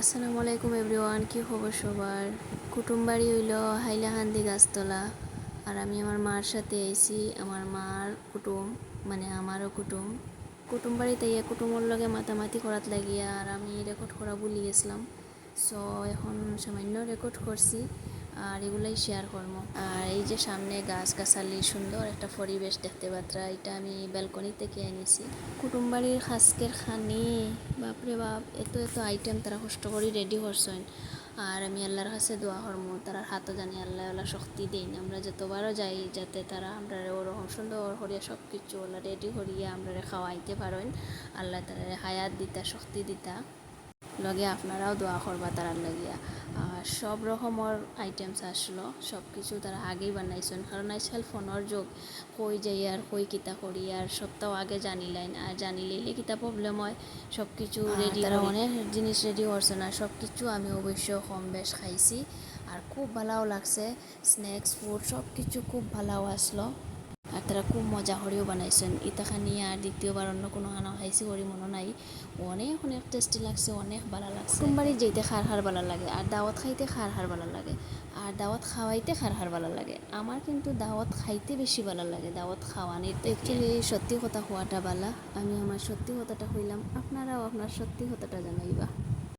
আসসালামু আলাইকুম এভরিওয়ান, কি খবর সবার? কুটুমবাড়ি হইল হাইলাকান্দি গাছতলা। আর আমি আমার মার সাথে আইছি। আমার মার কুটুম মানে আমারও কুটুম। কুটুমবাড়িতে ইয়ে কুটুমর লগে মাতামাতি করাত লাগিয়া আর আমি রেকর্ড করা ভুলি গেছিলাম। সো এখন সামান্য রেকর্ড করছি আর এগুলাই শেয়ার করবো। আর এই যে সামনে গাছ গাছালি সুন্দর একটা পরিবেশ দেখতে পাত্রা, এটা আমি ব্যালকনি থেকে এনেছি। কুটুমবাড়ির খাসকের খানি বাপরে বাপ, এত এত আইটেম তারা কষ্ট করে রেডি করছেন। আর আমি আল্লাহর কাছে দোয়া করবো তারা হাতও জানি আল্লাহ আল্লাহ শক্তি দিন, আমরা যতবারও যাই যাতে তারা আমরা ওরকম সুন্দর করিয়া সব কিছু ওলা রেডি করিয়া আমরা খাওয়াইতে পারেন। আল্লাহ তারা হায়াত দিতা, শক্তি দিতা। লগে আপনারাও দোয়া করবা তারার লাগিয়া। আর সব রকমের আইটেমস আসলো, সব কিছু তারা আগেই বানাইছেন, কারণ আজকাল ফোনের যুগ, কই যাই আর কই কিতা করি আর সপ্তাহ আগে জানিলাইন, আর জানিলেই কিতা প্রবলেম হয়। সব কিছু রেডি, তারা অনেক জিনিস রেডি করছে না, সব কিছু আমি অবশ্য কম বেশ খাইছি আর খুব ভালোও লাগছে। স্ন্যাক্স ফুড সব কিছু খুব ভালো আসলো। আর তারা খুব মজা করেও বানাইছেন ইতাখানি। আর দ্বিতীয়বার অন্য কোনো খানা খাইছি করি মনে নাই, অনেক অনেক টেস্টি লাগছে, অনেক ভালো লাগছে। কুটুমবাড়ি যেতে খার ভালো লাগে, আর দাওয়াত খাইতে খার ভালো লাগে, আর দাওয়াত খাওয়াইতে খার ভালো লাগে। আমার কিন্তু দাওয়াত খাইতে বেশি ভালো লাগে, দাওয়াত খাওয়ানির অ্যাকচুয়ালি সত্যি কথা হওয়াটা বালা। আমি আমার সত্যি কথাটা হইলাম, আপনারাও আপনার সত্যি কথাটা জানাইবা।